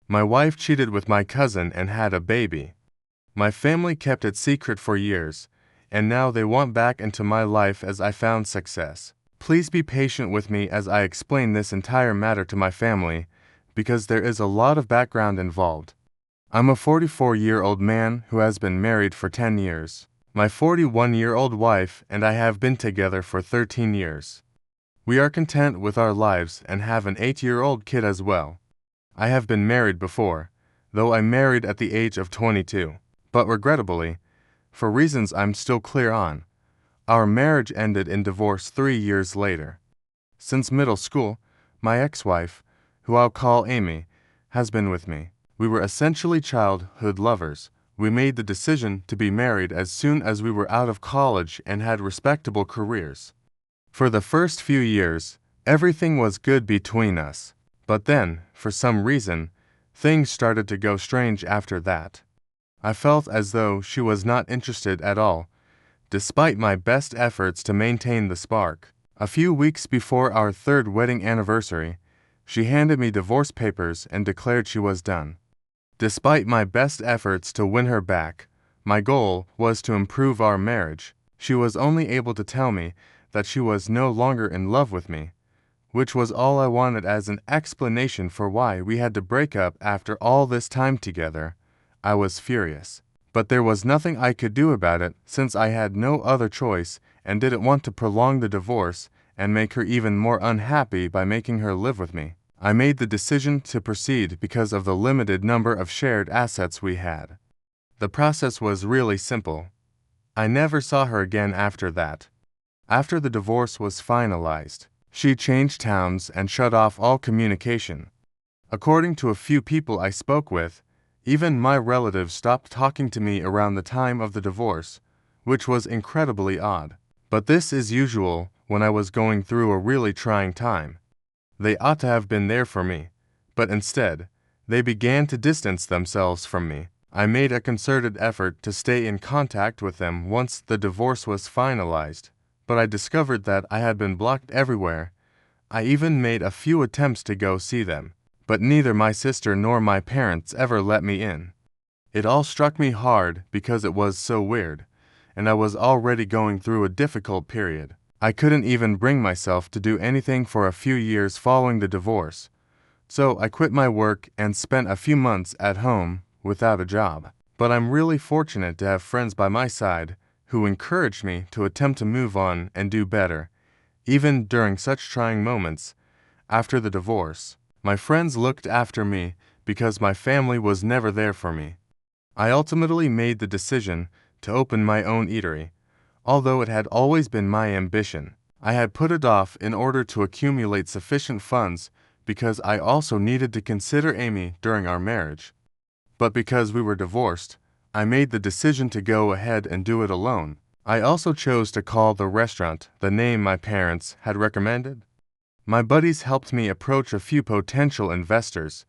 My wife cheated with my cousin and had a baby. My family kept it secret for years, and now they want back into my life as I found success. Please be patient with me as I explain this entire matter to my family, because there is a lot of background involved. I'm a 44-year-old man who has been married for 10 years. My 41-year-old wife and I have been together for 13 years. We are content with our lives and have an 8-year-old kid as well. I have been married before, though I married at the age of 22, but regrettably, for reasons I'm still clear on, our marriage ended in divorce 3 years later. Since middle school, my ex-wife, who I'll call Amy, has been with me. We were essentially childhood lovers. We made the decision to be married as soon as we were out of college and had respectable careers. For the first few years, everything was good between us. But then, for some reason, things started to go strange after that. I felt as though she was not interested at all, despite my best efforts to maintain the spark. A few weeks before our 3rd wedding anniversary, she handed me divorce papers and declared she was done. Despite my best efforts to win her back, my goal was to improve our marriage. She was only able to tell me that she was no longer in love with me, which was all I wanted as an explanation for why we had to break up after all this time together. I was furious, but there was nothing I could do about it since I had no other choice and didn't want to prolong the divorce and make her even more unhappy by making her live with me. I made the decision to proceed because of the limited number of shared assets we had. The process was really simple. I never saw her again after that. After the divorce was finalized, she changed towns and shut off all communication. According to a few people I spoke with, even my relatives stopped talking to me around the time of the divorce, which was incredibly odd. But this is usual when I was going through a really trying time. They ought to have been there for me, but instead, they began to distance themselves from me. I made a concerted effort to stay in contact with them once the divorce was finalized, but I discovered that I had been blocked everywhere. I even made a few attempts to go see them, but neither my sister nor my parents ever let me in. It all struck me hard because it was so weird, and I was already going through a difficult period. I couldn't even bring myself to do anything for a few years following the divorce, so I quit my work and spent a few months at home without a job. But I'm really fortunate to have friends by my side who encouraged me to attempt to move on and do better, even during such trying moments. After the divorce, my friends looked after me because my family was never there for me. I ultimately made the decision to open my own eatery. Although it had always been my ambition, I had put it off in order to accumulate sufficient funds because I also needed to consider Amy during our marriage. But because we were divorced, I made the decision to go ahead and do it alone. I also chose to call the restaurant the name my parents had recommended. My buddies helped me approach a few potential investors,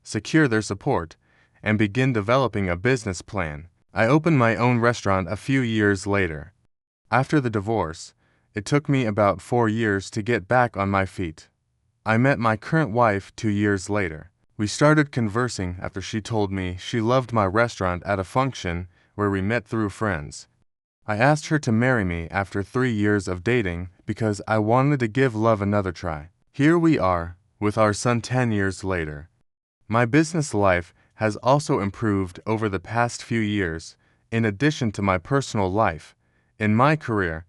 secure their support, and begin developing a business plan. I opened my own restaurant a few years later. After the divorce, it took me about 4 years to get back on my feet. I met my current wife 2 years later. We started conversing after she told me she loved my restaurant at a function where we met through friends. I asked her to marry me after 3 years of dating because I wanted to give love another try. Here we are, with our son 10 years later. My business life has also improved over the past few years, in addition to my personal life. In my career,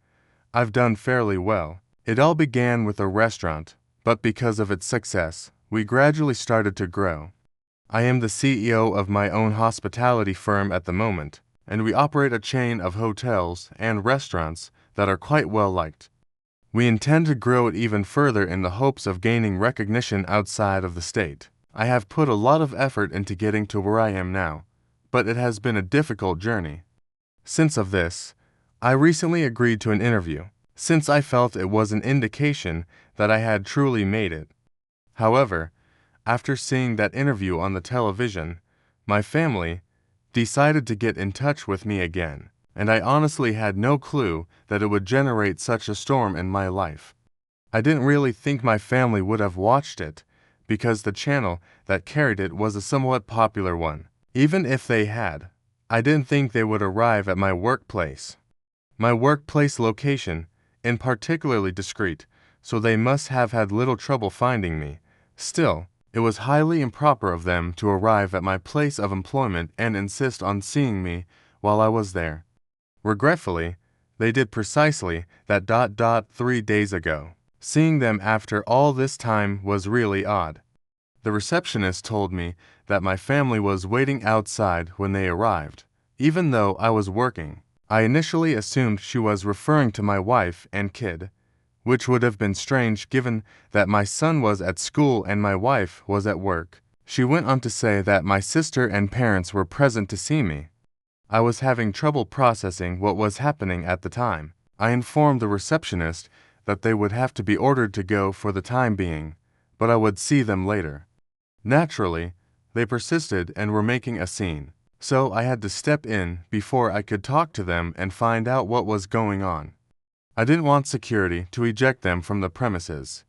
I've done fairly well. It all began with a restaurant, but because of its success, we gradually started to grow. I am the CEO of my own hospitality firm at the moment, and we operate a chain of hotels and restaurants that are quite well liked. We intend to grow it even further in the hopes of gaining recognition outside of the state. I have put a lot of effort into getting to where I am now, but it has been a difficult journey. Since of this, I recently agreed to an interview, since I felt it was an indication that I had truly made it. However, after seeing that interview on the television, my family decided to get in touch with me again, and I honestly had no clue that it would generate such a storm in my life. I didn't really think my family would have watched it, because the channel that carried it was a somewhat popular one. Even if they had, I didn't think they would arrive at my workplace. My workplace location, in particularly discreet, so they must have had little trouble finding me. Still, it was highly improper of them to arrive at my place of employment and insist on seeing me while I was there. Regretfully, they did precisely that. 3 days ago. Seeing them after all this time was really odd. The receptionist told me that my family was waiting outside when they arrived. Even though I was working, I initially assumed she was referring to my wife and kid, which would have been strange given that my son was at school and my wife was at work. She went on to say that my sister and parents were present to see me. I was having trouble processing what was happening at the time. I informed the receptionist that they would have to be ordered to go for the time being, but I would see them later. Naturally, they persisted and were making a scene, so I had to step in before I could talk to them and find out what was going on. I didn't want security to eject them from the premises.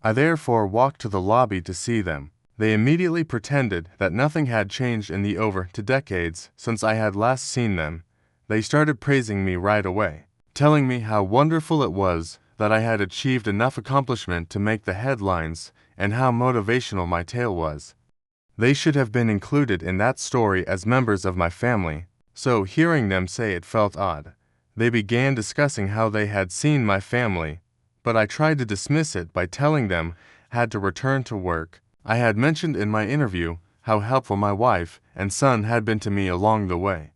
I therefore walked to the lobby to see them. They immediately pretended that nothing had changed in the over 2 decades since I had last seen them. They started praising me right away, telling me how wonderful it was that I had achieved enough accomplishment to make the headlines and how motivational my tale was. They should have been included in that story as members of my family, so hearing them say it felt odd. They began discussing how they had seen my family, but I tried to dismiss it by telling them I had to return to work. I had mentioned in my interview how helpful my wife and son had been to me along the way.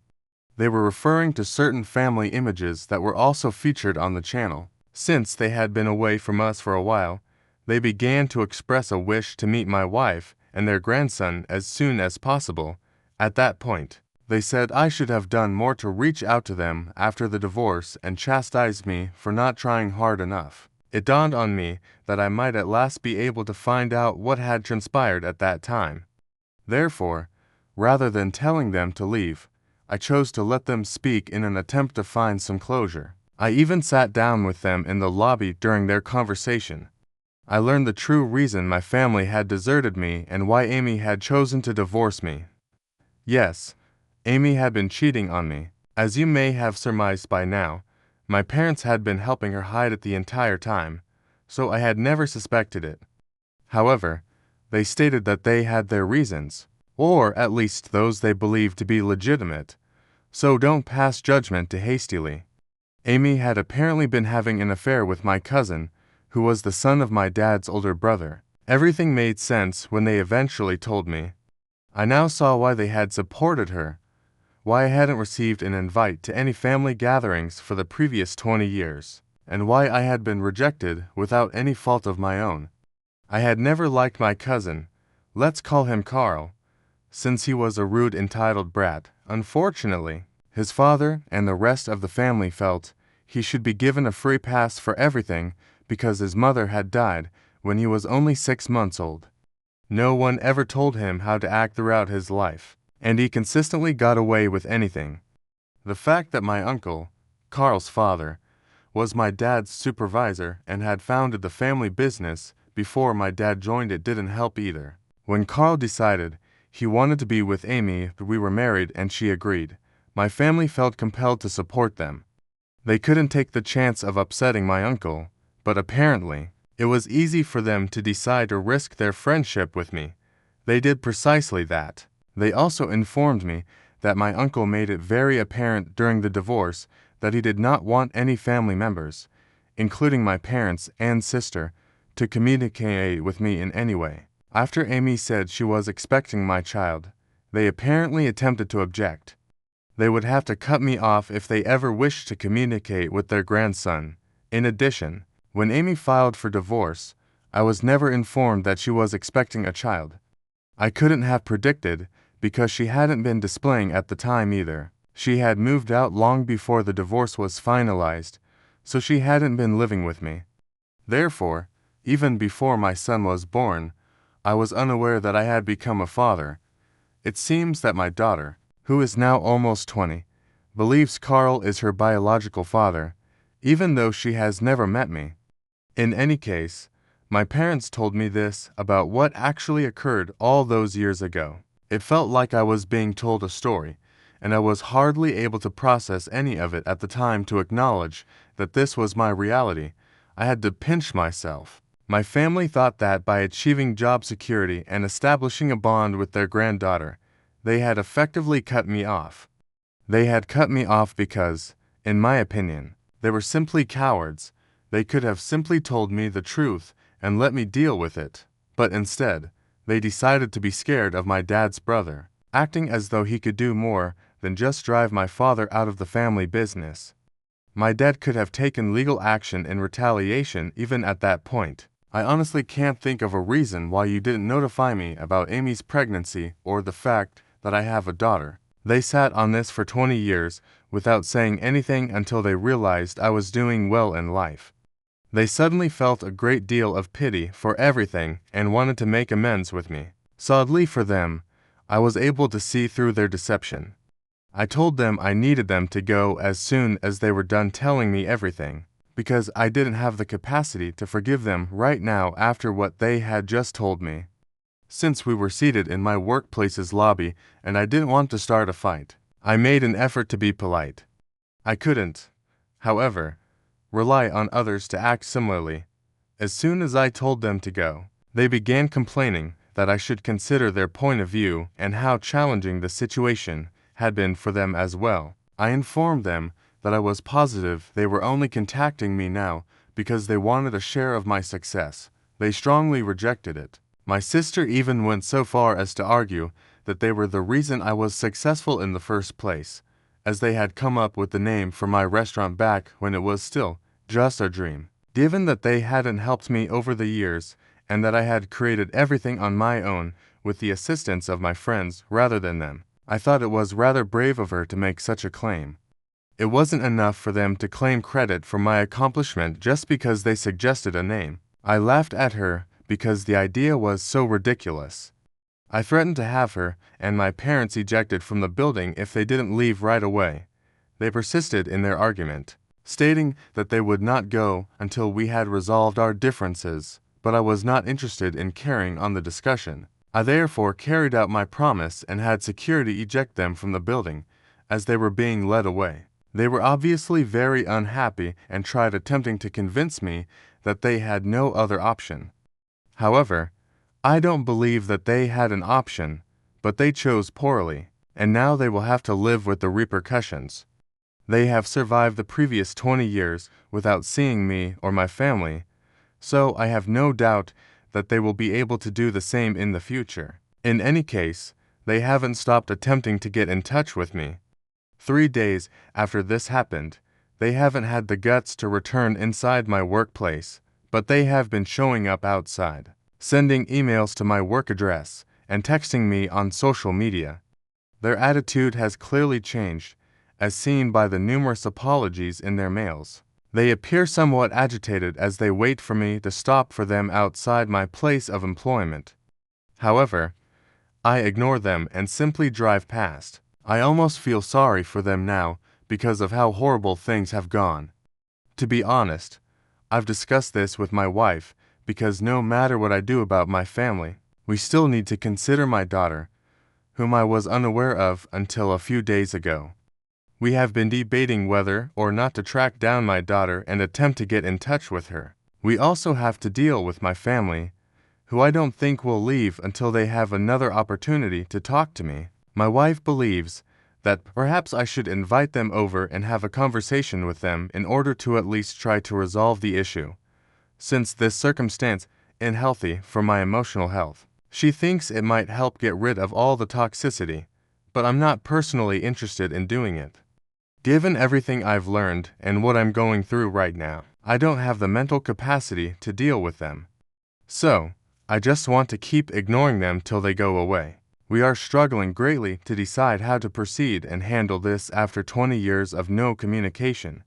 They were referring to certain family images that were also featured on the channel. Since they had been away from us for a while, they began to express a wish to meet my wife and their grandson as soon as possible. At that point, they said I should have done more to reach out to them after the divorce and chastised me for not trying hard enough. It dawned on me that I might at last be able to find out what had transpired at that time. Therefore, rather than telling them to leave, I chose to let them speak in an attempt to find some closure. I even sat down with them in the lobby during their conversation. I learned the true reason my family had deserted me and why Amy had chosen to divorce me. Yes, Amy had been cheating on me. As you may have surmised by now, my parents had been helping her hide it the entire time, so I had never suspected it. However, they stated that they had their reasons, or at least those they believed to be legitimate, so don't pass judgment too hastily. Amy had apparently been having an affair with my cousin, who was the son of my dad's older brother. Everything made sense when they eventually told me. I now saw why they had supported her, why I hadn't received an invite to any family gatherings for the previous 20 years, and why I had been rejected without any fault of my own. I had never liked my cousin, let's call him Carl, since he was a rude entitled brat. Unfortunately, his father and the rest of the family felt he should be given a free pass for everything because his mother had died when he was only 6 months old. No one ever told him how to act throughout his life, and he consistently got away with anything. The fact that my uncle, Carl's father, was my dad's supervisor and had founded the family business before my dad joined it didn't help either. When Carl decided he wanted to be with Amy, we were married and she agreed. My family felt compelled to support them. They couldn't take the chance of upsetting my uncle, but apparently, it was easy for them to decide to risk their friendship with me. They did precisely that. They also informed me that my uncle made it very apparent during the divorce that he did not want any family members, including my parents and sister, to communicate with me in any way. After Amy said she was expecting my child, they apparently attempted to object. They would have to cut me off if they ever wished to communicate with their grandson. In addition, when Amy filed for divorce, I was never informed that she was expecting a child. I couldn't have predicted because she hadn't been displaying at the time either. She had moved out long before the divorce was finalized, so she hadn't been living with me. Therefore, even before my son was born, I was unaware that I had become a father. It seems that my daughter, who is now almost 20, believes Carl is her biological father, even though she has never met me. In any case, My parents told me this about what actually occurred all those years ago. It felt like I was being told a story, and I was hardly able to process any of it at the time to acknowledge that this was my reality. I had to pinch myself. My family thought that by achieving job security and establishing a bond with their granddaughter, they had effectively cut me off. They had cut me off because, in my opinion, they were simply cowards. They could have simply told me the truth and let me deal with it. But instead, they decided to be scared of my dad's brother, acting as though he could do more than just drive my father out of the family business. My dad could have taken legal action in retaliation even at that point. I honestly can't think of a reason why you didn't notify me about Amy's pregnancy or the fact that I have a daughter. They sat on this for 20 years without saying anything until they realized I was doing well in life. They suddenly felt a great deal of pity for everything and wanted to make amends with me. Sadly for them, I was able to see through their deception. I told them I needed them to go as soon as they were done telling me everything, because I didn't have the capacity to forgive them right now after what they had just told me. Since we were seated in my workplace's lobby and I didn't want to start a fight, I made an effort to be polite. I couldn't, however, rely on others to act similarly. As soon as I told them to go, they began complaining that I should consider their point of view and how challenging the situation had been for them as well. I informed them that I was positive they were only contacting me now because they wanted a share of my success. They strongly rejected it. My sister even went so far as to argue that they were the reason I was successful in the first place, as they had come up with the name for my restaurant back when it was still just a dream. Given that they hadn't helped me over the years and that I had created everything on my own with the assistance of my friends rather than them, I thought it was rather brave of her to make such a claim. It wasn't enough for them to claim credit for my accomplishment just because they suggested a name. I laughed at her because the idea was so ridiculous. I threatened to have her and my parents ejected from the building if they didn't leave right away. They persisted in their argument, stating that they would not go until we had resolved our differences, but I was not interested in carrying on the discussion. I therefore carried out my promise and had security eject them from the building as they were being led away. They were obviously very unhappy and tried attempting to convince me that they had no other option. However, I don't believe that they had an option, but they chose poorly, and now they will have to live with the repercussions. They have survived the previous 20 years without seeing me or my family, so I have no doubt that they will be able to do the same in the future. In any case, they haven't stopped attempting to get in touch with me. 3 days after this happened, they haven't had the guts to return inside my workplace, but they have been showing up outside, sending emails to my work address, and texting me on social media. Their attitude has clearly changed, as seen by the numerous apologies in their mails. They appear somewhat agitated as they wait for me to stop for them outside my place of employment. However, I ignore them and simply drive past. I almost feel sorry for them now because of how horrible things have gone. To be honest, I've discussed this with my wife because no matter what I do about my family, we still need to consider my daughter, whom I was unaware of until a few days ago. We have been debating whether or not to track down my daughter and attempt to get in touch with her. We also have to deal with my family, who I don't think will leave until they have another opportunity to talk to me. My wife believes that perhaps I should invite them over and have a conversation with them in order to at least try to resolve the issue, since this circumstance is unhealthy for my emotional health. She thinks it might help get rid of all the toxicity, but I'm not personally interested in doing it. Given everything I've learned and what I'm going through right now, I don't have the mental capacity to deal with them. So, I just want to keep ignoring them till they go away. We are struggling greatly to decide how to proceed and handle this after 20 years of no communication.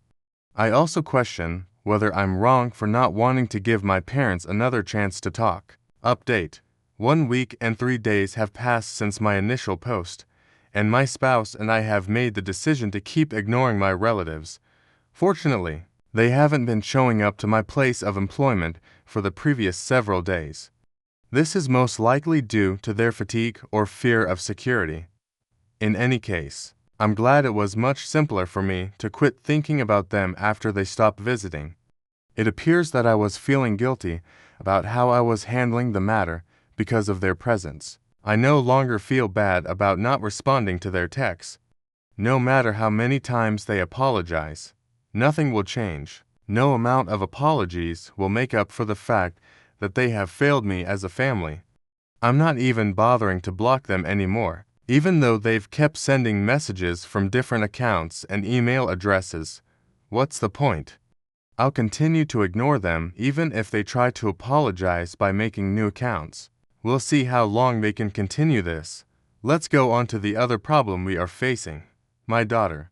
I also question whether I'm wrong for not wanting to give my parents another chance to talk. Update: 1 week and 3 days have passed since my initial post, and my spouse and I have made the decision to keep ignoring my relatives. Fortunately, they haven't been showing up to my place of employment for the previous several days. This is most likely due to their fatigue or fear of security. In any case, I'm glad it was much simpler for me to quit thinking about them after they stopped visiting. It appears that I was feeling guilty about how I was handling the matter because of their presence. I no longer feel bad about not responding to their texts. No matter how many times they apologize, nothing will change. No amount of apologies will make up for the fact that they have failed me as a family. I'm not even bothering to block them anymore, even though they've kept sending messages from different accounts and email addresses. What's the point? I'll continue to ignore them even if they try to apologize by making new accounts. We'll see how long they can continue this. Let's go on to the other problem we are facing. My daughter.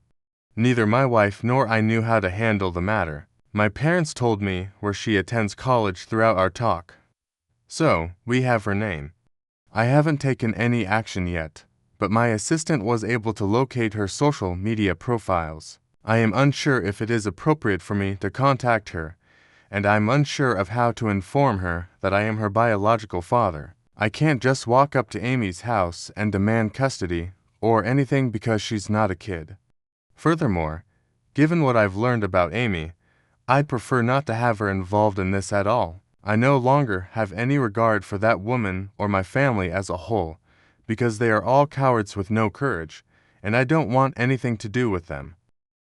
Neither my wife nor I knew how to handle the matter. My parents told me where she attends college throughout our talk. So, we have her name. I haven't taken any action yet, but my assistant was able to locate her social media profiles. I am unsure if it is appropriate for me to contact her, and I'm unsure of how to inform her that I am her biological father. I can't just walk up to Amy's house and demand custody or anything because she's not a kid. Furthermore, given what I've learned about Amy, I'd prefer not to have her involved in this at all. I no longer have any regard for that woman or my family as a whole, because they are all cowards with no courage, and I don't want anything to do with them.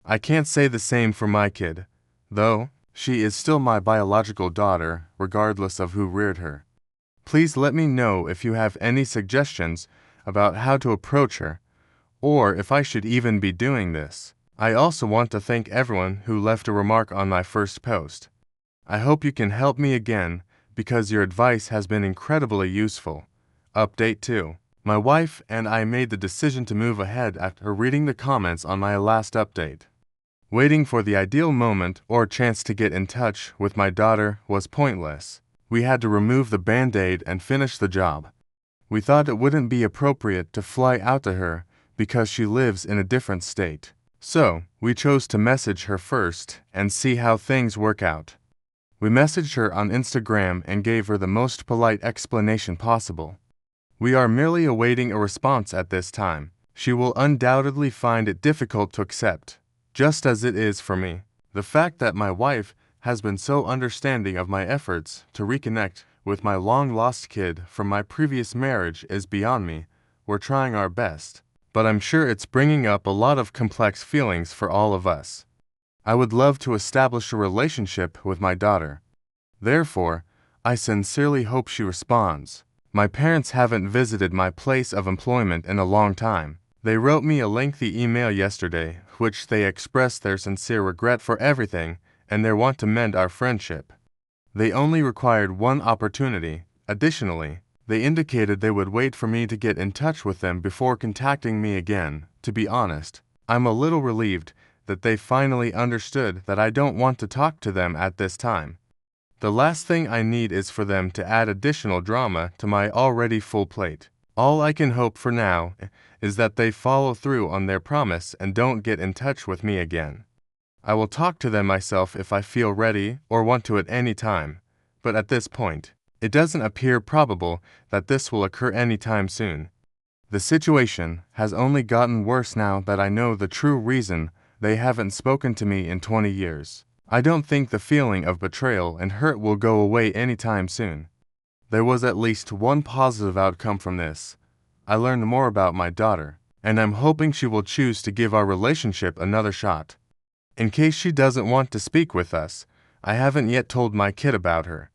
I can't say the same for my kid, though she is still my biological daughter, regardless of who reared her. Please let me know if you have any suggestions about how to approach her, or if I should even be doing this. I also want to thank everyone who left a remark on my first post. I hope you can help me again because your advice has been incredibly useful. Update 2. My wife and I made the decision to move ahead after reading the comments on my last update. Waiting for the ideal moment or chance to get in touch with my daughter was pointless. We had to remove the band-aid and finish the job. We thought it wouldn't be appropriate to fly out to her because she lives in a different state. So, we chose to message her first and see how things work out. We messaged her on Instagram and gave her the most polite explanation possible. We are merely awaiting a response at this time. She will undoubtedly find it difficult to accept, just as it is for me. The fact that my wife has been so understanding of my efforts to reconnect with my long-lost kid from my previous marriage is beyond me. We're trying our best, but I'm sure it's bringing up a lot of complex feelings for all of us. I would love to establish a relationship with my daughter. Therefore, I sincerely hope she responds. My parents haven't visited my place of employment in a long time. They wrote me a lengthy email yesterday, which they expressed their sincere regret for everything and their want to mend our friendship. They only required one opportunity. Additionally, they indicated they would wait for me to get in touch with them before contacting me again. To be honest, I'm a little relieved that they finally understood that I don't want to talk to them at this time. The last thing I need is for them to add additional drama to my already full plate. All I can hope for now is that they follow through on their promise and don't get in touch with me again. I will talk to them myself if I feel ready or want to at any time, but at this point, it doesn't appear probable that this will occur anytime soon. The situation has only gotten worse now that I know the true reason they haven't spoken to me in 20 years. I don't think the feeling of betrayal and hurt will go away anytime soon. There was at least one positive outcome from this. I learned more about my daughter, and I'm hoping she will choose to give our relationship another shot. In case she doesn't want to speak with us, I haven't yet told my kid about her.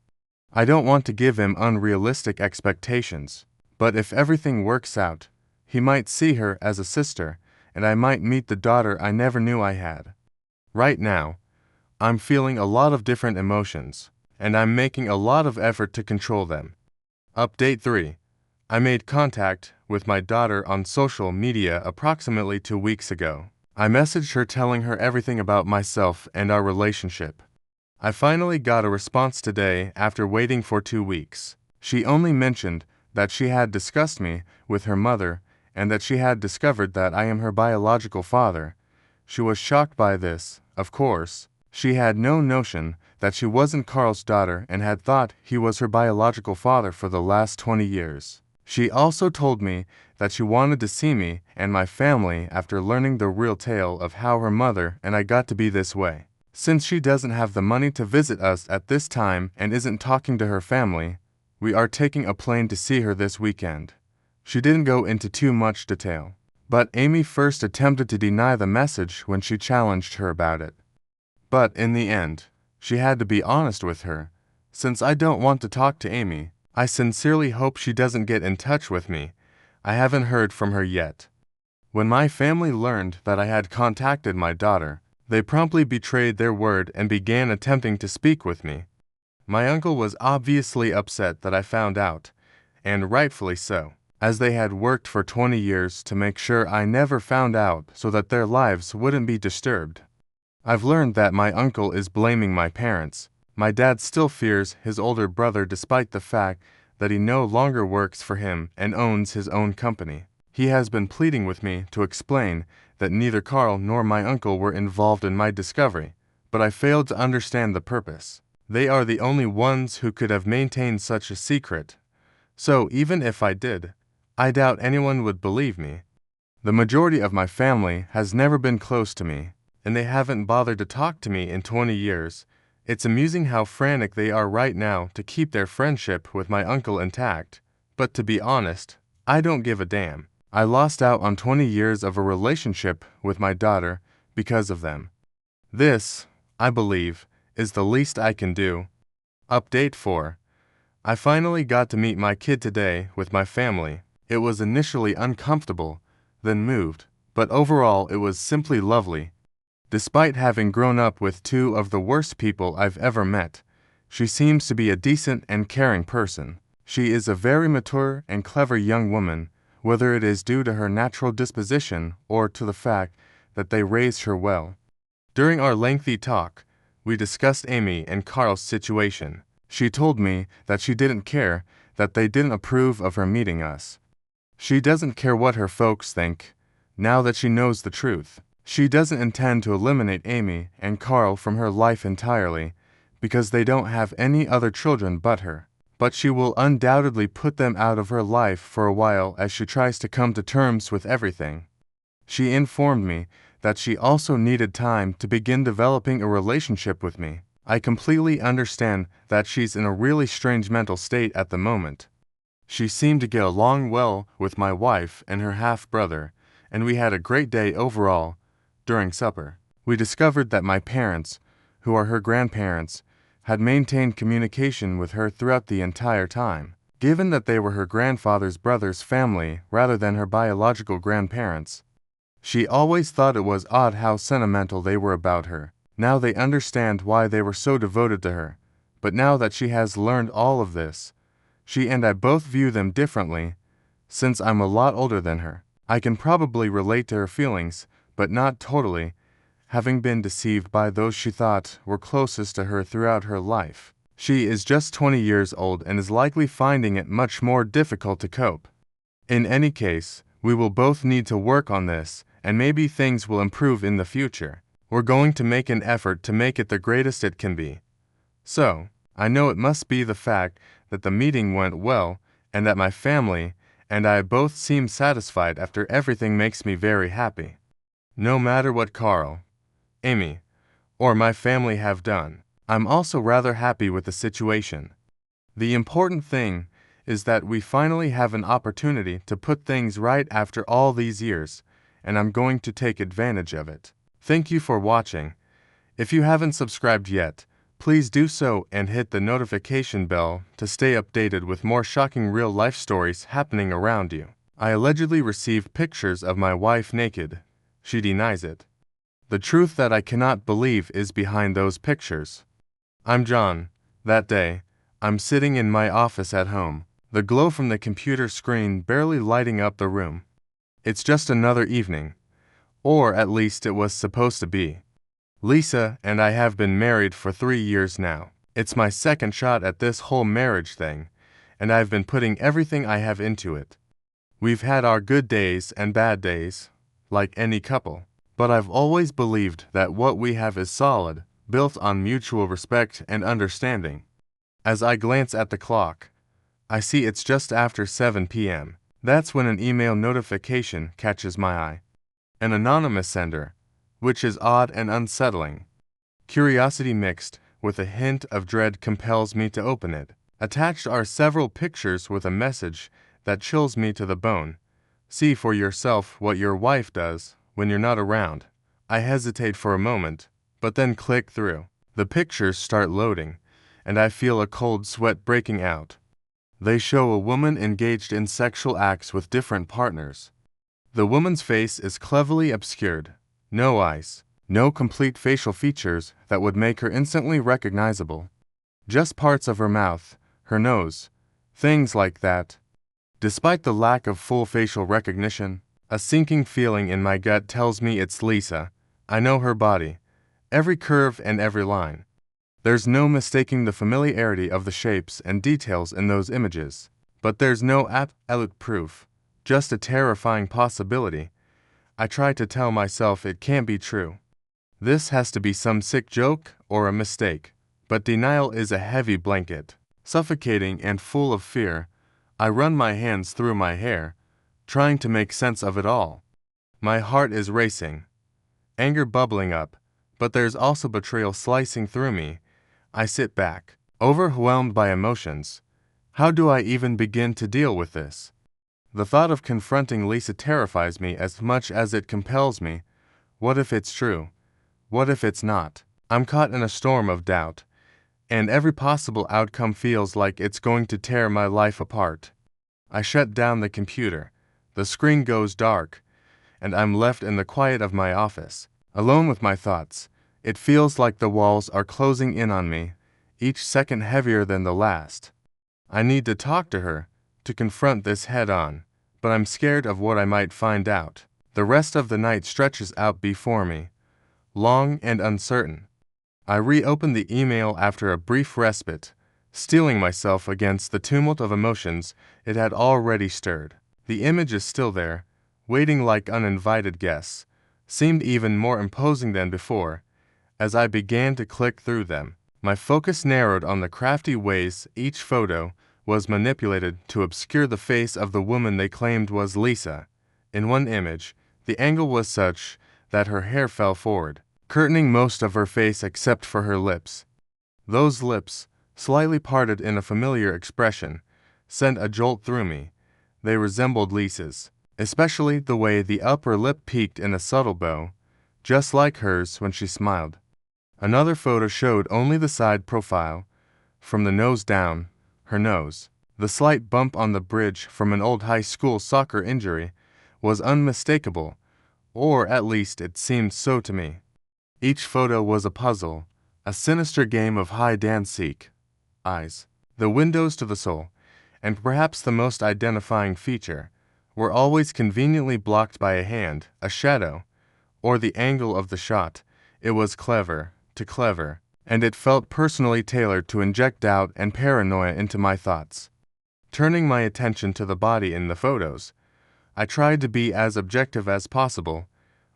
I don't want to give him unrealistic expectations, but if everything works out, he might see her as a sister, and I might meet the daughter I never knew I had. Right now, I'm feeling a lot of different emotions, and I'm making a lot of effort to control them. Update 3. I made contact with my daughter on social media approximately 2 weeks ago. I messaged her telling her everything about myself and our relationship. I finally got a response today after waiting for 2 weeks. She only mentioned that she had discussed me with her mother and that she had discovered that I am her biological father. She was shocked by this, of course, She had no notion that she wasn't Carl's daughter and had thought he was her biological father for the last 20 years. She also told me that she wanted to see me and my family after learning the real tale of how her mother and I got to be this way. Since she doesn't have the money to visit us at this time and isn't talking to her family, we are taking a plane to see her this weekend. She didn't go into too much detail, but Amy first attempted to deny the message when she challenged her about it. But in the end, she had to be honest with her. Since I don't want to talk to Amy, I sincerely hope she doesn't get in touch with me. I haven't heard from her yet. When my family learned that I had contacted my daughter, they promptly betrayed their word and began attempting to speak with me. My uncle was obviously upset that I found out, and rightfully so, as they had worked for 20 years to make sure I never found out so that their lives wouldn't be disturbed. I've learned that my uncle is blaming my parents. My dad still fears his older brother despite the fact that he no longer works for him and owns his own company. He has been pleading with me to explain that neither Carl nor my uncle were involved in my discovery, but I failed to understand the purpose. They are the only ones who could have maintained such a secret. So even if I did, I doubt anyone would believe me. The majority of my family has never been close to me, and they haven't bothered to talk to me in 20 years. It's amusing how frantic they are right now to keep their friendship with my uncle intact. But to be honest, I don't give a damn. I lost out on 20 years of a relationship with my daughter because of them. This, I believe, is the least I can do. Update 4. I finally got to meet my kid today with my family. It was initially uncomfortable, then moved, but overall it was simply lovely. Despite having grown up with two of the worst people I've ever met, she seems to be a decent and caring person. She is a very mature and clever young woman, whether it is due to her natural disposition or to the fact that they raised her well. During our lengthy talk, we discussed Amy and Carl's situation. She told me that she didn't care that they didn't approve of her meeting us. She doesn't care what her folks think, now that she knows the truth. She doesn't intend to eliminate Amy and Carl from her life entirely, because they don't have any other children but her. But she will undoubtedly put them out of her life for a while as she tries to come to terms with everything. She informed me that she also needed time to begin developing a relationship with me. I completely understand that she's in a really strange mental state at the moment. She seemed to get along well with my wife and her half-brother, and we had a great day overall. During supper, we discovered that my parents, who are her grandparents, had maintained communication with her throughout the entire time. Given that they were her grandfather's brother's family rather than her biological grandparents, she always thought it was odd how sentimental they were about her. Now they understand why they were so devoted to her. But now that she has learned all of this, she and I both view them differently. Since I'm a lot older than her, I can probably relate to her feelings, but not totally, having been deceived by those she thought were closest to her throughout her life. She is just 20 years old and is likely finding it much more difficult to cope. In any case, we will both need to work on this, and maybe things will improve in the future. We're going to make an effort to make it the greatest it can be. So, I know it must be the fact that the meeting went well, and that my family and I both seem satisfied after everything makes me very happy. No matter what Carl, Amy, or my family have done, I'm also rather happy with the situation. The important thing is that we finally have an opportunity to put things right after all these years, and I'm going to take advantage of it. Thank you for watching. If you haven't subscribed yet, please do so and hit the notification bell to stay updated with more shocking real-life stories happening around you. I allegedly received pictures of my wife naked. She denies it. The truth that I cannot believe is behind those pictures. I'm John. That day, I'm sitting in my office at home, the glow from the computer screen barely lighting up the room. It's just another evening. Or at least it was supposed to be. Lisa and I have been married for 3 years now. It's my second shot at this whole marriage thing, and I've been putting everything I have into it. We've had our good days and bad days, like any couple. But I've always believed that what we have is solid, built on mutual respect and understanding. As I glance at the clock, I see it's just after 7 p.m. That's when an email notification catches my eye. An anonymous sender, which is odd and unsettling. Curiosity mixed with a hint of dread compels me to open it. Attached are several pictures with a message that chills me to the bone. See for yourself what your wife does when you're not around. I hesitate for a moment, but then click through. The pictures start loading, and I feel a cold sweat breaking out. They show a woman engaged in sexual acts with different partners. The woman's face is cleverly obscured. No eyes, no complete facial features that would make her instantly recognizable. Just parts of her mouth, her nose, things like that. Despite the lack of full facial recognition, a sinking feeling in my gut tells me it's Lisa. I know her body, every curve and every line. There's no mistaking the familiarity of the shapes and details in those images. But there's no absolute proof, just a terrifying possibility. I try to tell myself it can't be true. This has to be some sick joke or a mistake. But denial is a heavy blanket. Suffocating and full of fear, I run my hands through my hair, trying to make sense of it all. My heart is racing, anger bubbling up, but there's also betrayal slicing through me. I sit back, overwhelmed by emotions. How do I even begin to deal with this? The thought of confronting Lisa terrifies me as much as it compels me. What if it's true? What if it's not? I'm caught in a storm of doubt, and every possible outcome feels like it's going to tear my life apart. I shut down the computer. The screen goes dark, and I'm left in the quiet of my office, alone with my thoughts. It feels like the walls are closing in on me, each second heavier than the last. I need to talk to her, to confront this head-on, but I'm scared of what I might find out. The rest of the night stretches out before me, long and uncertain. I reopen the email after a brief respite, steeling myself against the tumult of emotions it had already stirred. The image is still there, waiting like uninvited guests, seemed even more imposing than before. As I began to click through them, my focus narrowed on the crafty ways each photo was manipulated to obscure the face of the woman they claimed was Lisa. In one image, the angle was such that her hair fell forward, curtaining most of her face except for her lips. Those lips, slightly parted in a familiar expression, sent a jolt through me. They resembled Lisa's, especially the way the upper lip peaked in a subtle bow, just like hers when she smiled. Another photo showed only the side profile, from the nose down, her nose. The slight bump on the bridge from an old high school soccer injury was unmistakable, or at least it seemed so to me. Each photo was a puzzle, a sinister game of hide-and-seek. Eyes, the windows to the soul, and perhaps the most identifying feature, were always conveniently blocked by a hand, a shadow, or the angle of the shot. It was clever, and it felt personally tailored to inject doubt and paranoia into my thoughts. Turning my attention to the body in the photos, I tried to be as objective as possible,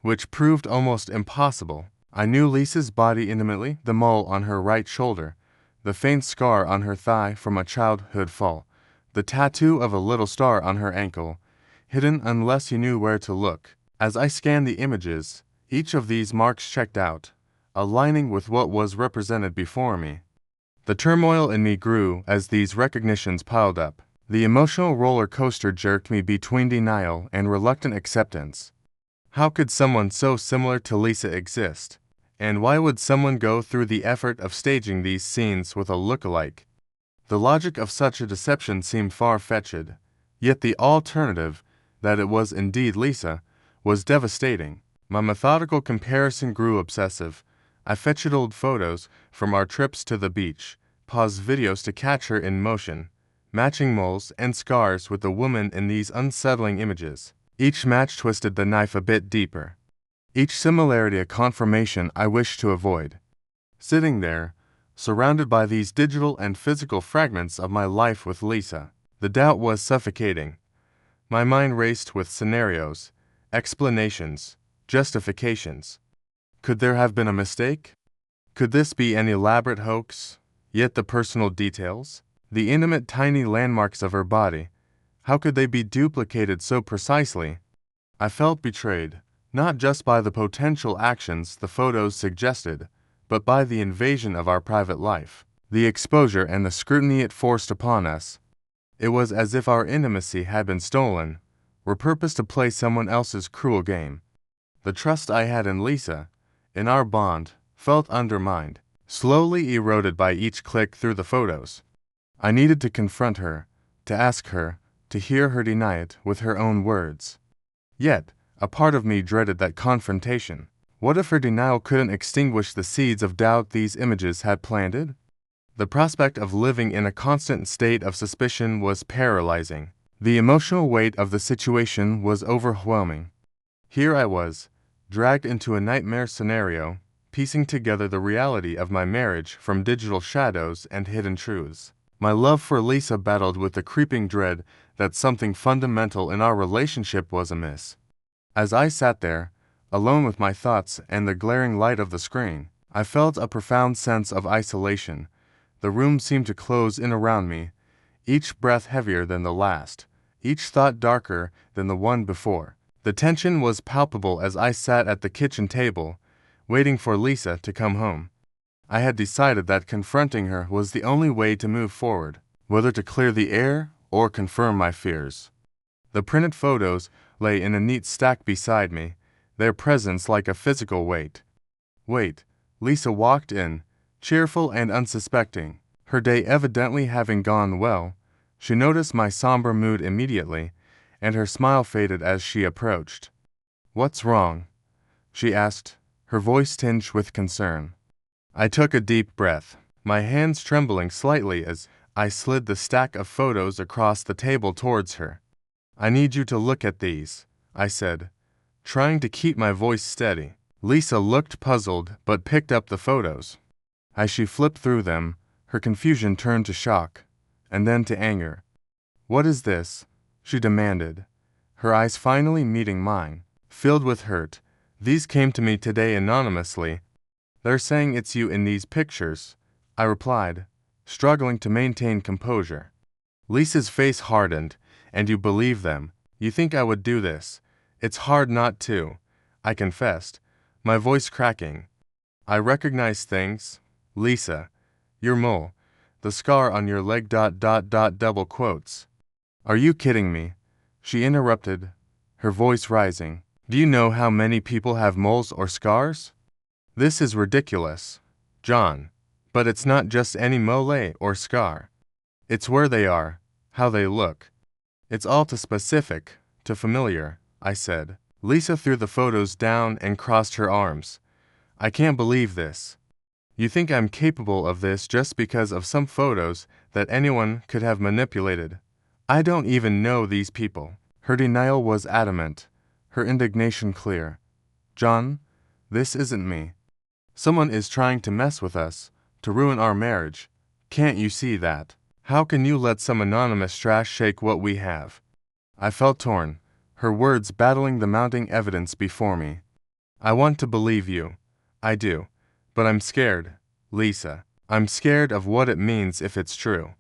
which proved almost impossible. I knew Lisa's body intimately, the mole on her right shoulder, the faint scar on her thigh from a childhood fall, the tattoo of a little star on her ankle, hidden unless you knew where to look. As I scanned the images, each of these marks checked out, aligning with what was represented before me. The turmoil in me grew as these recognitions piled up. The emotional roller coaster jerked me between denial and reluctant acceptance. How could someone so similar to Lisa exist? And why would someone go through the effort of staging these scenes with a look-alike? The logic of such a deception seemed far-fetched, yet the alternative, that it was indeed Lisa, was devastating. My methodical comparison grew obsessive. I fetched old photos from our trips to the beach, paused videos to catch her in motion, matching moles and scars with the woman in these unsettling images. Each match twisted the knife a bit deeper. Each similarity a confirmation I wished to avoid. Sitting there, surrounded by these digital and physical fragments of my life with Lisa, the doubt was suffocating. My mind raced with scenarios, explanations, justifications. Could there have been a mistake? Could this be an elaborate hoax? Yet the personal details, the intimate tiny landmarks of her body, how could they be duplicated so precisely? I felt betrayed, not just by the potential actions the photos suggested, but by the invasion of our private life, the exposure and the scrutiny it forced upon us. It was as if our intimacy had been stolen, repurposed to play someone else's cruel game. The trust I had in Lisa, in our bond, felt undermined, slowly eroded by each click through the photos. I needed to confront her, to ask her, to hear her deny it with her own words. Yet, a part of me dreaded that confrontation. What if her denial couldn't extinguish the seeds of doubt these images had planted? The prospect of living in a constant state of suspicion was paralyzing. The emotional weight of the situation was overwhelming. Here I was, dragged into a nightmare scenario, piecing together the reality of my marriage from digital shadows and hidden truths. My love for Lisa battled with the creeping dread that something fundamental in our relationship was amiss. As I sat there, alone with my thoughts and the glaring light of the screen, I felt a profound sense of isolation. The room seemed to close in around me, each breath heavier than the last, each thought darker than the one before. The tension was palpable as I sat at the kitchen table, waiting for Lisa to come home. I had decided that confronting her was the only way to move forward, whether to clear the air or confirm my fears. The printed photos lay in a neat stack beside me, their presence like a physical weight. Lisa walked in, cheerful and unsuspecting, her day evidently having gone well. She noticed my somber mood immediately, and her smile faded as she approached. "What's wrong?" she asked, her voice tinged with concern. I took a deep breath, my hands trembling slightly as I slid the stack of photos across the table towards her. "I need you to look at these," I said, trying to keep my voice steady. Lisa looked puzzled but picked up the photos. As she flipped through them, her confusion turned to shock, and then to anger. "What is this?" she demanded, her eyes finally meeting mine, filled with hurt. "These came to me today anonymously. They're saying it's you in these pictures," I replied, struggling to maintain composure. Lisa's face hardened. "And you believe them? You think I would do this?" "It's hard not to," I confessed, my voice cracking. "I recognize things. Lisa, your mole, the scar on your leg ... double quotes." "Are you kidding me?" she interrupted, her voice rising. "Do you know how many people have moles or scars? This is ridiculous, John. But it's not just any mole or scar. It's where they are, how they look. It's all too specific, too familiar," I said. Lisa threw the photos down and crossed her arms. "I can't believe this. You think I'm capable of this just because of some photos that anyone could have manipulated. I don't even know these people." Her denial was adamant, her indignation clear. "John, this isn't me. Someone is trying to mess with us, to ruin our marriage. Can't you see that? How can you let some anonymous trash shake what we have?" I felt torn, her words battling the mounting evidence before me. "I want to believe you. I do. But I'm scared, Lisa. I'm scared of what it means if it's true."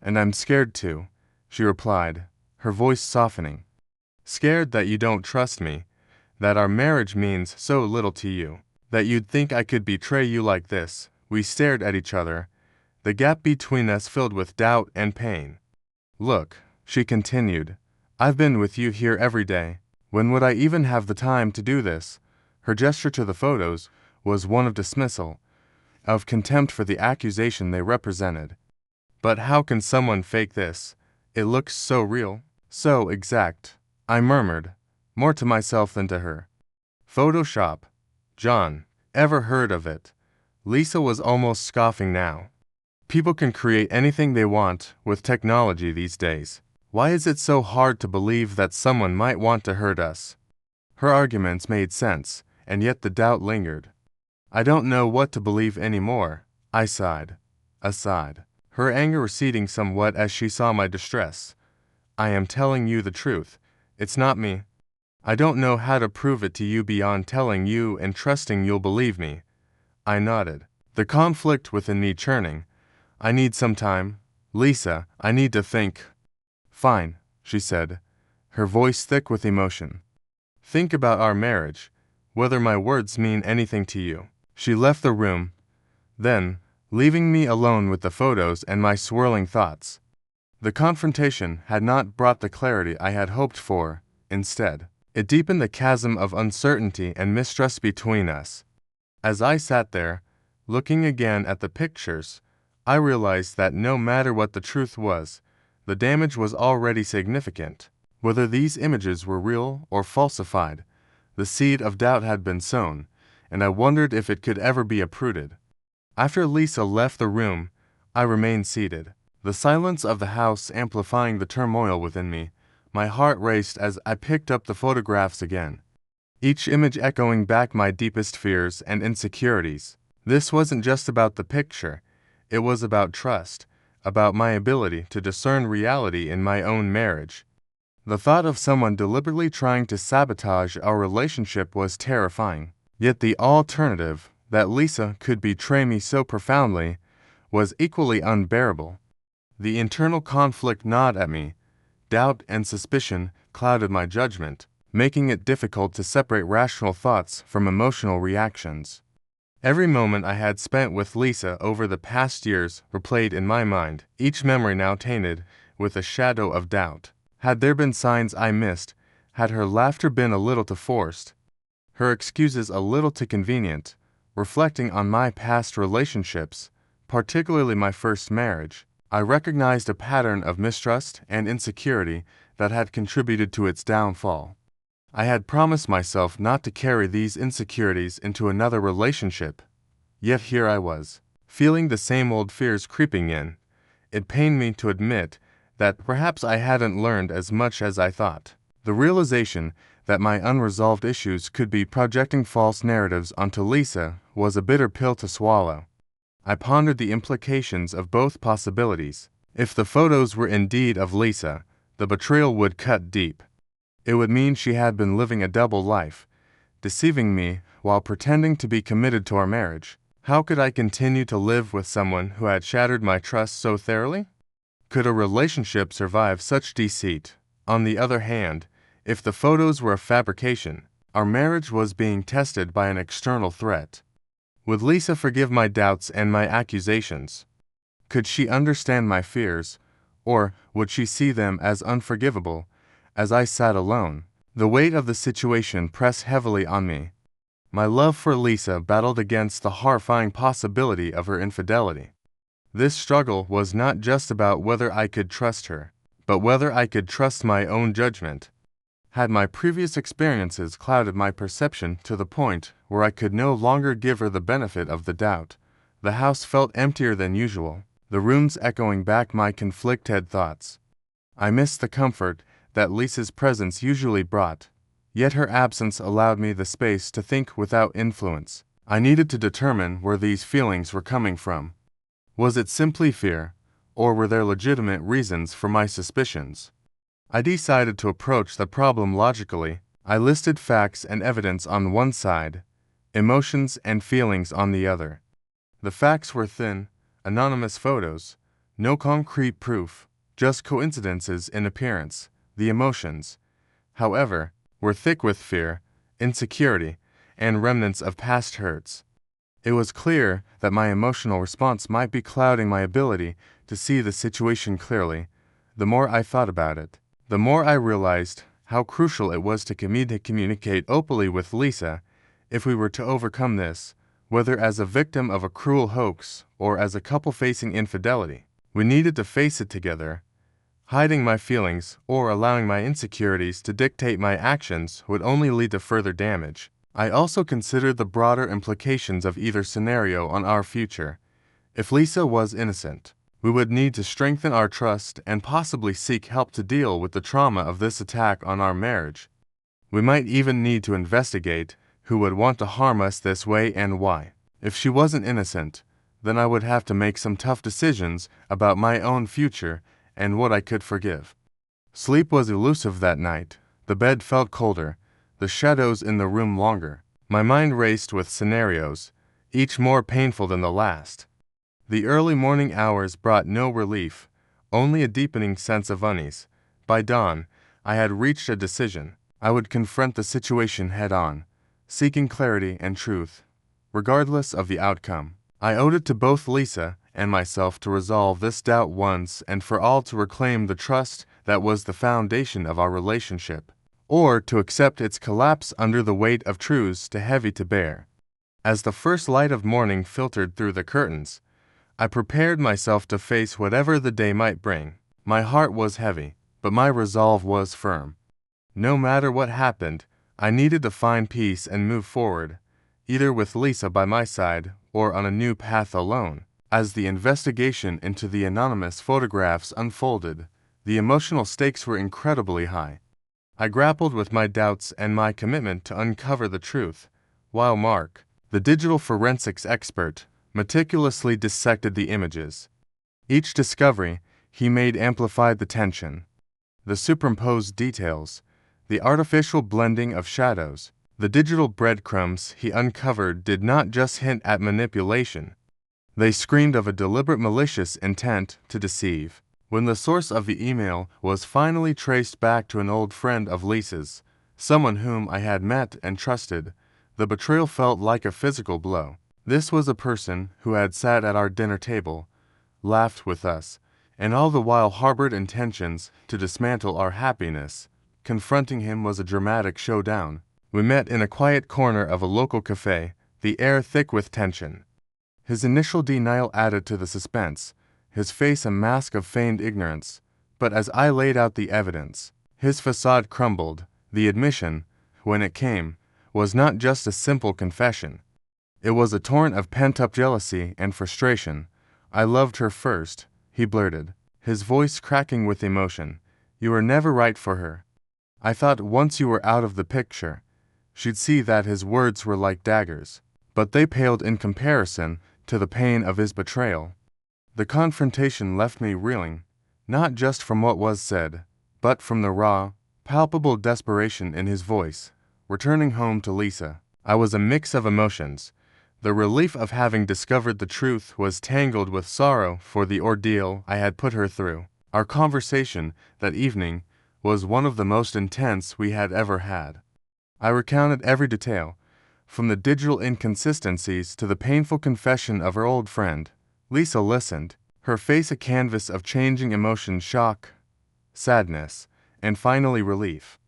"And I'm scared too," she replied, her voice softening. "Scared that you don't trust me, that our marriage means so little to you, that you'd think I could betray you like this." We stared at each other, the gap between us filled with doubt and pain. "Look," she continued, "I've been with you here every day. When would I even have the time to do this?" Her gesture to the photos was one of dismissal, of contempt for the accusation they represented. "But how can someone fake this? It looks so real, so exact," I murmured, more to myself than to her. "Photoshop, John. Ever heard of it?" Lisa was almost scoffing now. "People can create anything they want with technology these days. Why is it so hard to believe that someone might want to hurt us?" Her arguments made sense, and yet the doubt lingered. "I don't know what to believe anymore," I sighed, aside, her anger receding somewhat as she saw my distress. "I am telling you the truth. It's not me. I don't know how to prove it to you beyond telling you and trusting you'll believe me." I nodded. The conflict within me churning. I need some time. Lisa, I need to think. Fine, she said, her voice thick with emotion. Think about our marriage, whether my words mean anything to you. She left the room, then, leaving me alone with the photos and my swirling thoughts. The confrontation had not brought the clarity I had hoped for. Instead, it deepened the chasm of uncertainty and mistrust between us. As I sat there, looking again at the pictures, I realized that no matter what the truth was, the damage was already significant. Whether these images were real or falsified, the seed of doubt had been sown, and I wondered if it could ever be uprooted. After Lisa left the room, I remained seated, the silence of the house amplifying the turmoil within me. My heart raced as I picked up the photographs again, each image echoing back my deepest fears and insecurities. This wasn't just about the picture, it was about trust, about my ability to discern reality in my own marriage. The thought of someone deliberately trying to sabotage our relationship was terrifying. Yet the alternative, that Lisa could betray me so profoundly, was equally unbearable. The internal conflict gnawed at me. Doubt and suspicion clouded my judgment, making it difficult to separate rational thoughts from emotional reactions. Every moment I had spent with Lisa over the past years replayed in my mind, each memory now tainted with a shadow of doubt. Had there been signs I missed? Had her laughter been a little too forced? Her excuses a little too convenient? Reflecting on my past relationships, particularly my first marriage, I recognized a pattern of mistrust and insecurity that had contributed to its downfall. I had promised myself not to carry these insecurities into another relationship. Yet here I was, feeling the same old fears creeping in. It pained me to admit that perhaps I hadn't learned as much as I thought. The realization that my unresolved issues could be projecting false narratives onto Lisa was a bitter pill to swallow. I pondered the implications of both possibilities. If the photos were indeed of Lisa, the betrayal would cut deep. It would mean she had been living a double life, deceiving me while pretending to be committed to our marriage. How could I continue to live with someone who had shattered my trust so thoroughly? Could a relationship survive such deceit? On the other hand, if the photos were a fabrication, our marriage was being tested by an external threat. Would Lisa forgive my doubts and my accusations? Could she understand my fears, or would she see them as unforgivable? As I sat alone, the weight of the situation pressed heavily on me. My love for Lisa battled against the horrifying possibility of her infidelity. This struggle was not just about whether I could trust her, but whether I could trust my own judgment. Had my previous experiences clouded my perception to the point where I could no longer give her the benefit of the doubt? The house felt emptier than usual, the rooms echoing back my conflicted thoughts. I missed the comfort that Lisa's presence usually brought, yet her absence allowed me the space to think without influence. I needed to determine where these feelings were coming from. Was it simply fear, or were there legitimate reasons for my suspicions? I decided to approach the problem logically. I listed facts and evidence on one side, emotions and feelings on the other. The facts were thin, anonymous photos, no concrete proof, just coincidences in appearance. The emotions, however, were thick with fear, insecurity, and remnants of past hurts. It was clear that my emotional response might be clouding my ability to see the situation clearly. The more I thought about it, the more I realized how crucial it was to communicate openly with Lisa if we were to overcome this, whether as a victim of a cruel hoax or as a couple facing infidelity. We needed to face it together. Hiding my feelings or allowing my insecurities to dictate my actions would only lead to further damage. I also considered the broader implications of either scenario on our future. If Lisa was innocent, we would need to strengthen our trust and possibly seek help to deal with the trauma of this attack on our marriage. We might even need to investigate who would want to harm us this way and why. If she wasn't innocent, then I would have to make some tough decisions about my own future and what I could forgive. Sleep was elusive that night. The bed felt colder, the shadows in the room longer. My mind raced with scenarios, each more painful than the last. The early morning hours brought no relief, only a deepening sense of unease. By dawn, I had reached a decision. I would confront the situation head-on, seeking clarity and truth, regardless of the outcome. I owed it to both Lisa and myself to resolve this doubt once and for all, to reclaim the trust that was the foundation of our relationship, or to accept its collapse under the weight of truths too heavy to bear. As the first light of morning filtered through the curtains, I prepared myself to face whatever the day might bring. My heart was heavy, but my resolve was firm. No matter what happened, I needed to find peace and move forward, either with Lisa by my side or on a new path alone. As the investigation into the anonymous photographs unfolded, the emotional stakes were incredibly high. I grappled with my doubts and my commitment to uncover the truth, while Mark, the digital forensics expert, meticulously dissected the images. Each discovery he made amplified the tension. The superimposed details, the artificial blending of shadows, the digital breadcrumbs he uncovered did not just hint at manipulation. They screamed of a deliberate malicious intent to deceive. When the source of the email was finally traced back to an old friend of Lisa's, someone whom I had met and trusted, the betrayal felt like a physical blow. This was a person who had sat at our dinner table, laughed with us, and all the while harbored intentions to dismantle our happiness. Confronting him was a dramatic showdown. We met in a quiet corner of a local cafe, the air thick with tension. His initial denial added to the suspense, his face a mask of feigned ignorance. But as I laid out the evidence, his facade crumbled. The admission, when it came, was not just a simple confession. It was a torrent of pent-up jealousy and frustration. "I loved her first," he blurted, his voice cracking with emotion. "You were never right for her. I thought once you were out of the picture, she'd see that." His words were like daggers, but they paled in comparison to the pain of his betrayal. The confrontation left me reeling, not just from what was said, but from the raw, palpable desperation in his voice. Returning home to Lisa, I was a mix of emotions. The relief of having discovered the truth was tangled with sorrow for the ordeal I had put her through. Our conversation that evening was one of the most intense we had ever had. I recounted every detail, from the digital inconsistencies to the painful confession of her old friend. Lisa listened, her face a canvas of changing emotions: shock, sadness, and finally relief.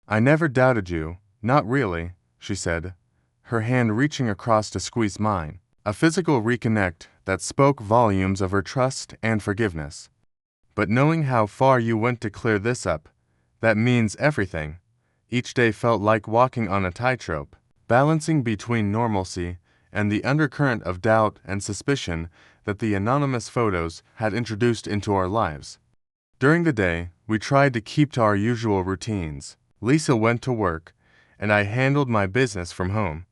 "I never doubted you, not really," she said, her hand reaching across to squeeze mine, a physical reconnect that spoke volumes of her trust and forgiveness. "But knowing how far you went to clear this up, that means everything." Each day felt like walking on a tightrope, balancing between normalcy and the undercurrent of doubt and suspicion that the anonymous photos had introduced into our lives. During the day, we tried to keep to our usual routines. Lisa went to work, and I handled my business from home.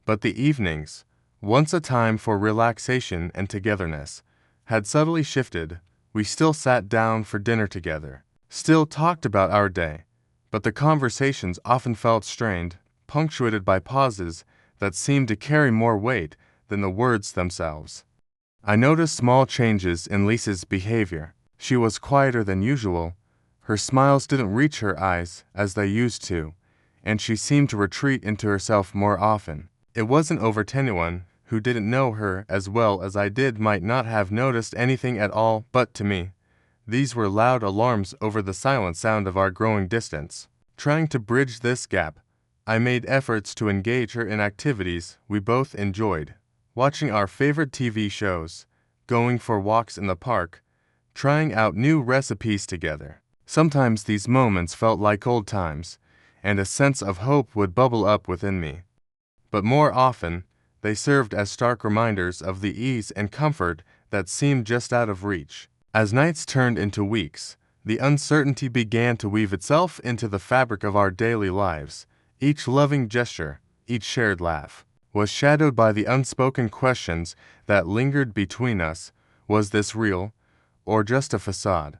But the evenings, once a time for relaxation and togetherness, had subtly shifted. We still sat down for dinner together, still talked about our day, but the conversations often felt strained, punctuated by pauses that seemed to carry more weight than the words themselves. I noticed small changes in Lisa's behavior. She was quieter than usual, her smiles didn't reach her eyes as they used to, and she seemed to retreat into herself more often. It wasn't over to anyone who didn't know her as well as I did might not have noticed anything at all, but to me, these were loud alarms over the silent sound of our growing distance. Trying to bridge this gap, I made efforts to engage her in activities we both enjoyed, watching our favorite TV shows, going for walks in the park, trying out new recipes together. Sometimes these moments felt like old times, and a sense of hope would bubble up within me. But more often, they served as stark reminders of the ease and comfort that seemed just out of reach. As nights turned into weeks, the uncertainty began to weave itself into the fabric of our daily lives. Each loving gesture, each shared laugh, was shadowed by the unspoken questions that lingered between us. Was this real, or just a facade?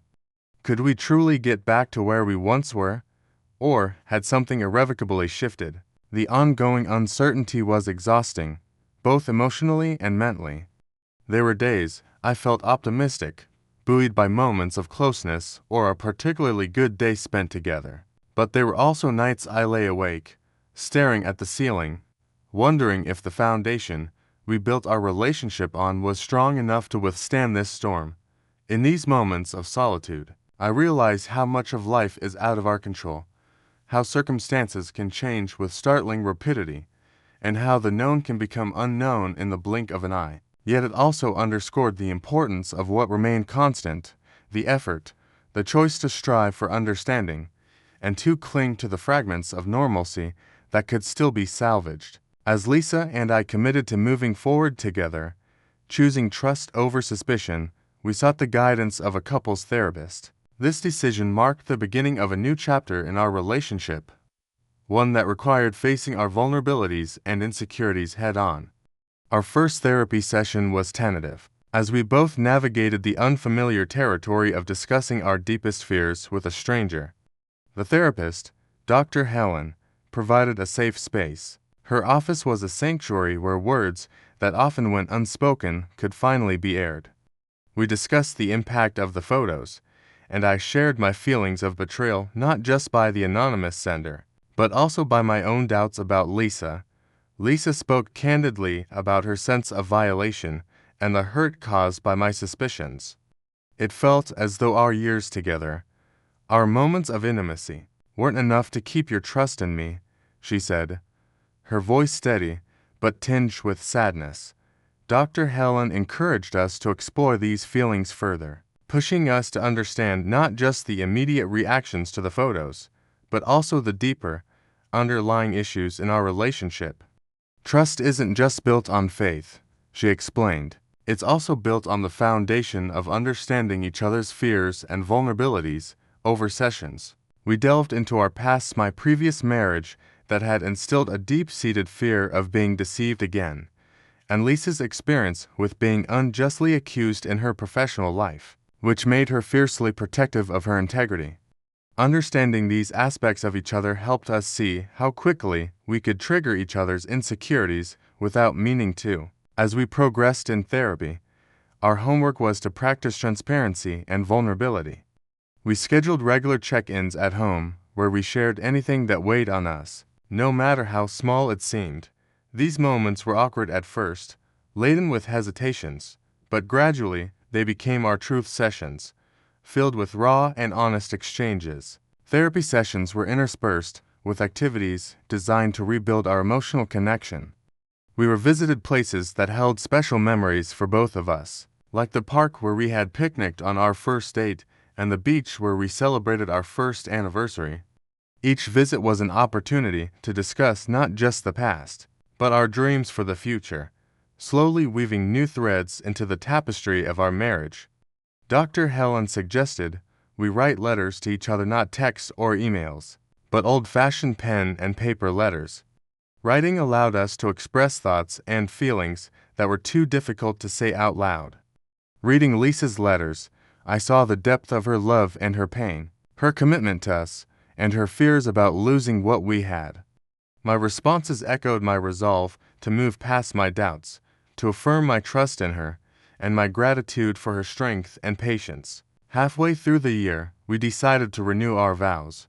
Could we truly get back to where we once were, or had something irrevocably shifted? The ongoing uncertainty was exhausting. both emotionally and mentally. There were days I felt optimistic, buoyed by moments of closeness or a particularly good day spent together. But there were also nights I lay awake, staring at the ceiling, wondering if the foundation we built our relationship on was strong enough to withstand this storm. In these moments of solitude, I realize how much of life is out of our control, how circumstances can change with startling rapidity, and how the known can become unknown in the blink of an eye. Yet it also underscored the importance of what remained constant, the effort, the choice to strive for understanding, and to cling to the fragments of normalcy that could still be salvaged. As Lisa and I committed to moving forward together, choosing trust over suspicion, we sought the guidance of a couples therapist. This decision marked the beginning of a new chapter in our relationship, one that required facing our vulnerabilities and insecurities head-on. Our first therapy session was tentative, as we both navigated the unfamiliar territory of discussing our deepest fears with a stranger. The therapist, Dr. Helen, provided a safe space. Her office was a sanctuary where words that often went unspoken could finally be aired. We discussed the impact of the photos, and I shared my feelings of betrayal not just by the anonymous sender, but also by my own doubts about Lisa. Lisa spoke candidly about her sense of violation and the hurt caused by my suspicions. It felt as though our years together, our moments of intimacy, weren't enough to keep your trust in me, she said, her voice steady but tinged with sadness. Dr. Helen encouraged us to explore these feelings further, pushing us to understand not just the immediate reactions to the photos, but also the deeper, underlying issues in our relationship. Trust isn't just built on faith, she explained. It's also built on the foundation of understanding each other's fears and vulnerabilities. Over sessions, we delved into our past, my previous marriage that had instilled a deep-seated fear of being deceived again, and Lisa's experience with being unjustly accused in her professional life, which made her fiercely protective of her integrity. Understanding these aspects of each other helped us see how quickly we could trigger each other's insecurities without meaning to. As we progressed in therapy, our homework was to practice transparency and vulnerability. We scheduled regular check-ins at home where we shared anything that weighed on us, no matter how small it seemed. These moments were awkward at first, laden with hesitations, but gradually they became our truth sessions, filled with raw and honest exchanges. Therapy sessions were interspersed with activities designed to rebuild our emotional connection. We revisited places that held special memories for both of us, like the park where we had picnicked on our first date and the beach where we celebrated our first anniversary. Each visit was an opportunity to discuss not just the past, but our dreams for the future, slowly weaving new threads into the tapestry of our marriage. Dr. Helen suggested we write letters to each other, not texts or emails, but old-fashioned pen and paper letters. Writing allowed us to express thoughts and feelings that were too difficult to say out loud. Reading Lisa's letters, I saw the depth of her love and her pain, her commitment to us, and her fears about losing what we had. My responses echoed my resolve to move past my doubts, to affirm my trust in her, and my gratitude for her strength and patience. Halfway through the year, we decided to renew our vows.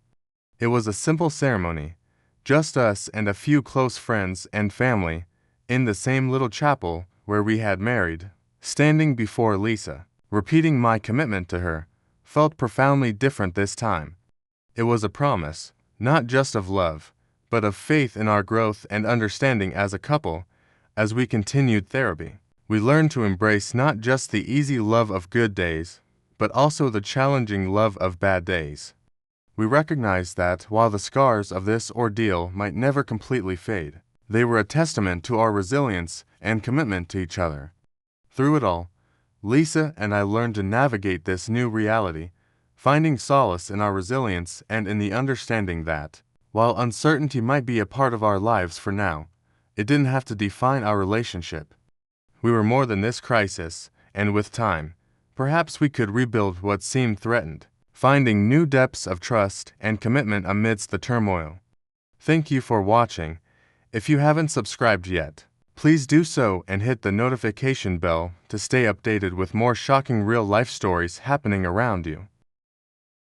It was a simple ceremony, just us and a few close friends and family, in the same little chapel where we had married. Standing before Lisa, repeating my commitment to her, felt profoundly different this time. It was a promise, not just of love, but of faith in our growth and understanding as a couple. As we continued therapy, we learned to embrace not just the easy love of good days, but also the challenging love of bad days. We recognized that while the scars of this ordeal might never completely fade, they were a testament to our resilience and commitment to each other. Through it all, Lisa and I learned to navigate this new reality, finding solace in our resilience and in the understanding that, while uncertainty might be a part of our lives for now, it didn't have to define our relationship. We were more than this crisis, and with time, perhaps we could rebuild what seemed threatened, finding new depths of trust and commitment amidst the turmoil. Thank you for watching. If you haven't subscribed yet, Please do so and hit the notification bell to stay updated with more shocking real-life stories happening around you.